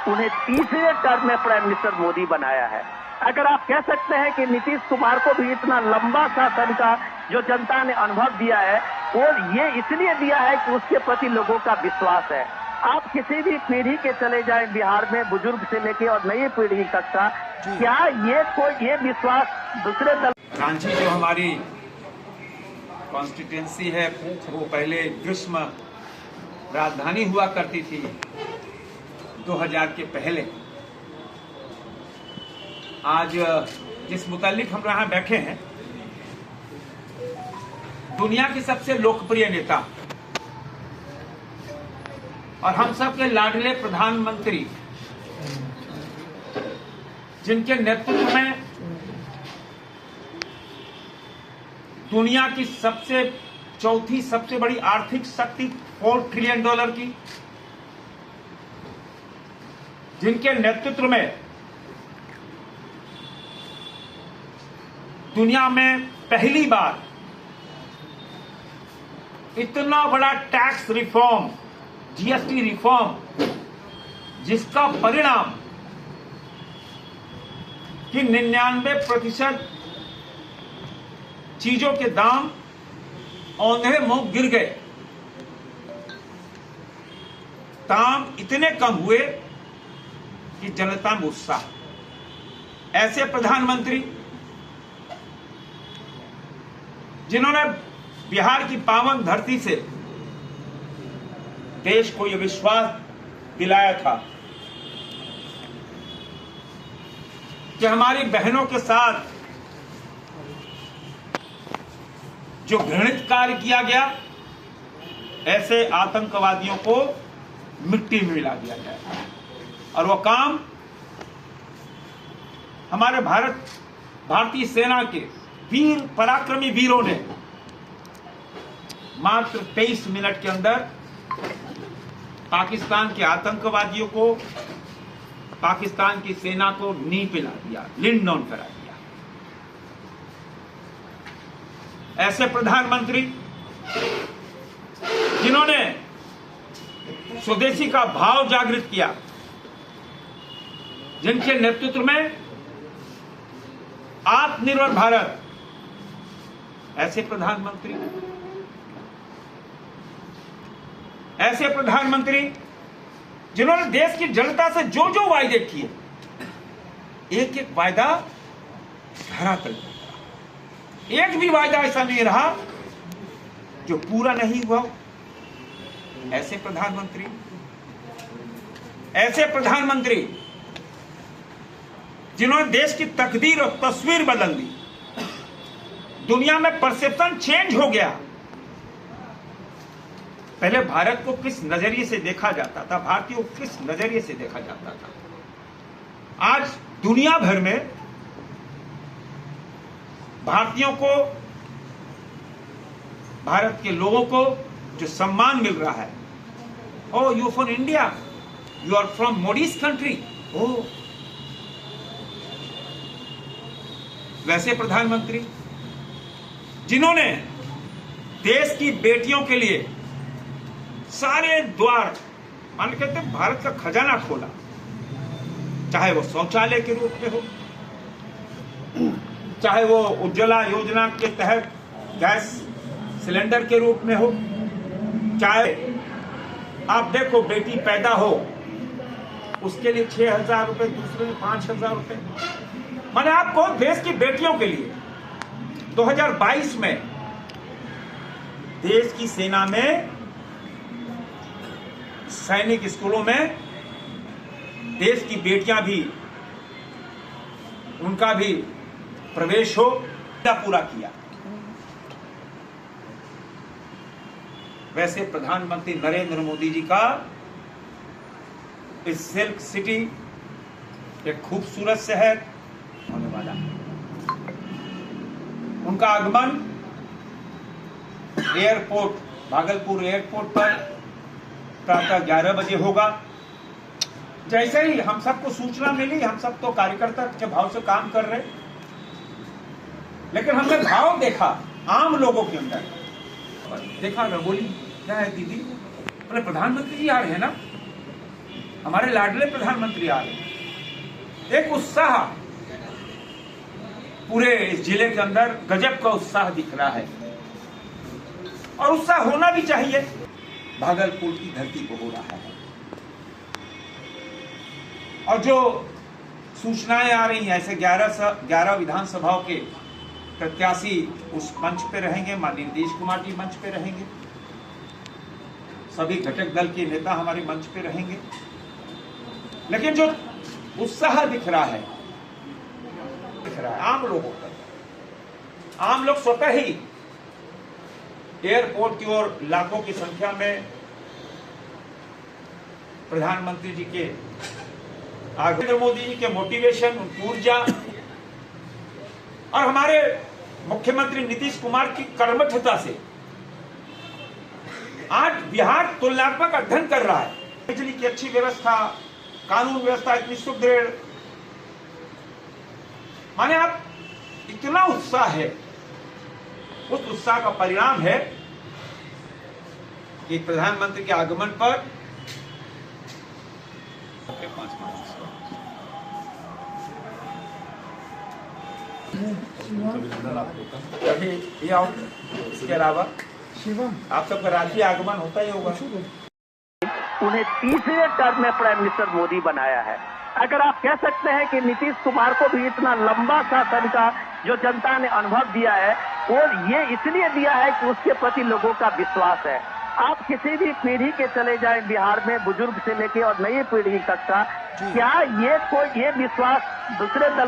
उन्हें तीसरे टर्म में प्राइम मिनिस्टर मोदी बनाया है। अगर आप कह सकते हैं कि नीतीश कुमार को भी इतना लंबा शासन का जो जनता ने अनुभव दिया है, वो ये इसलिए दिया है कि उसके प्रति लोगों का विश्वास है। आप किसी भी पीढ़ी के चले जाएं बिहार में, बुजुर्ग से लेके और नई पीढ़ी तक का, क्या ये विश्वास दूसरे दल। रांची जो हमारी कॉन्स्टिट्यूंसी है, वो पहले ग्रीष्म राजधानी हुआ करती थी 2000 के पहले। आज जिस मुतालिक हम यहाँ बैठे हैं, दुनिया के सबसे लोकप्रिय नेता और हम सब के लाडले प्रधानमंत्री, जिनके नेतृत्व में दुनिया की चौथी सबसे बड़ी आर्थिक शक्ति $4 ट्रिलियन की, जिनके नेतृत्व में दुनिया में पहली बार इतना बड़ा टैक्स रिफॉर्म, जीएसटी रिफॉर्म, जिसका परिणाम कि 99% चीजों के दाम औंधे मुंह गिर गए, दाम इतने कम हुए कि जनता में उत्साह। ऐसे प्रधानमंत्री जिन्होंने बिहार की पावन धरती से देश को यह विश्वास दिलाया था कि हमारी बहनों के साथ जो घृणित कार्य किया गया, ऐसे आतंकवादियों को मिट्टी में मिला दिया जाए। और वो काम हमारे भारतीय सेना के वीर पराक्रमी वीरों ने मात्र 23 मिनट के अंदर पाकिस्तान के आतंकवादियों को, पाकिस्तान की सेना को नी पिला दिया, लिंड डाउन करा दिया। ऐसे प्रधानमंत्री जिन्होंने स्वदेशी का भाव जागृत किया, जिनके नेतृत्व में आत्मनिर्भर भारत, ऐसे प्रधानमंत्री जिन्होंने देश की जनता से जो जो वायदे किए, एक एक वायदा धरातल पर, एक भी वायदा ऐसा नहीं रहा जो पूरा नहीं हुआ। ऐसे प्रधानमंत्री जिन्होंने देश की तकदीर और तस्वीर बदल दी। दुनिया में परसेप्शन चेंज हो गया। पहले भारत को किस नजरिए से देखा जाता था, भारतीयों को किस नजरिए से देखा जाता था, आज दुनिया भर में भारतीयों को, भारत के लोगों को जो सम्मान मिल रहा है, oh you from India, you are from Modi's country, oh वैसे प्रधानमंत्री जिन्होंने देश की बेटियों के लिए सारे द्वार, मान कहते हैं भारत का खजाना खोला, चाहे वो शौचालय के रूप में हो, चाहे वो उज्ज्वला योजना के तहत गैस सिलेंडर के रूप में हो, चाहे आप देखो बेटी पैदा हो उसके लिए 6,000 रुपए, दूसरे लिए 5,000 रुपए। मैंने आपको देश की बेटियों के लिए 2022 में देश की सेना में, सैनिक स्कूलों में देश की बेटियां भी, उनका भी प्रवेश हो, पूरा किया। वैसे प्रधानमंत्री नरेंद्र मोदी जी का इस सिल्क सिटी, एक खूबसूरत शहर होने वाला है। उनका आगमन एयरपोर्ट, भागलपुर एयरपोर्ट पर प्रातः 11 बजे होगा। जैसे ही हम सबको सूचना मिली, हम सब तो कार्यकर्ता के भाव से काम कर रहे, लेकिन हमने भाव देखा आम लोगों के अंदर, देखा रंगोली, क्या है दीदी, अपने प्रधानमंत्री जी आ रहे हैं ना, हमारे लाडले प्रधानमंत्री आ रहे हैं। एक उत्साह पूरे इस जिले के अंदर गजब का उत्साह दिख रहा है और उत्साह होना भी चाहिए। भागलपुर की धरती को हो रहा है और जो सूचनाएं आ रही हैं, ऐसे 11 विधानसभाओं के प्रत्याशी उस मंच पे रहेंगे, माननीय नीतीश कुमार जी मंच पे रहेंगे, सभी घटक दल के नेता हमारे मंच पे रहेंगे। लेकिन जो उत्साह दिख रहा है आम लोगों का, आम लोग स्वतः ही एयरपोर्ट की ओर लाखों की संख्या में प्रधानमंत्री जी के नरेंद्र मोदी जी के मोटिवेशन, उनकी ऊर्जा और हमारे मुख्यमंत्री नीतीश कुमार की कर्मठता से आज बिहार तुलनात्मक अध्ययन कर रहा है। बिजली की अच्छी व्यवस्था, कानून व्यवस्था इतनी सुदृढ़, माने आप इतना उत्साह है, उस उत्साह का परिणाम है कि प्रधानमंत्री के आगमन पर कभी ये आओ। इसके अलावा आप सबका राष्ट्रीय आगमन होता ही होगा। उन्हें तीसरे टर्म में प्राइम मिनिस्टर मोदी बनाया है। अगर आप कह सकते हैं कि नीतीश कुमार को भी इतना लंबा शासन का जो जनता ने अनुभव दिया है, वो ये इसलिए दिया है कि उसके प्रति लोगों का विश्वास है। आप किसी भी पीढ़ी के चले जाएं बिहार में, बुजुर्ग से लेके और नई पीढ़ी तक का, क्या ये विश्वास दूसरे दल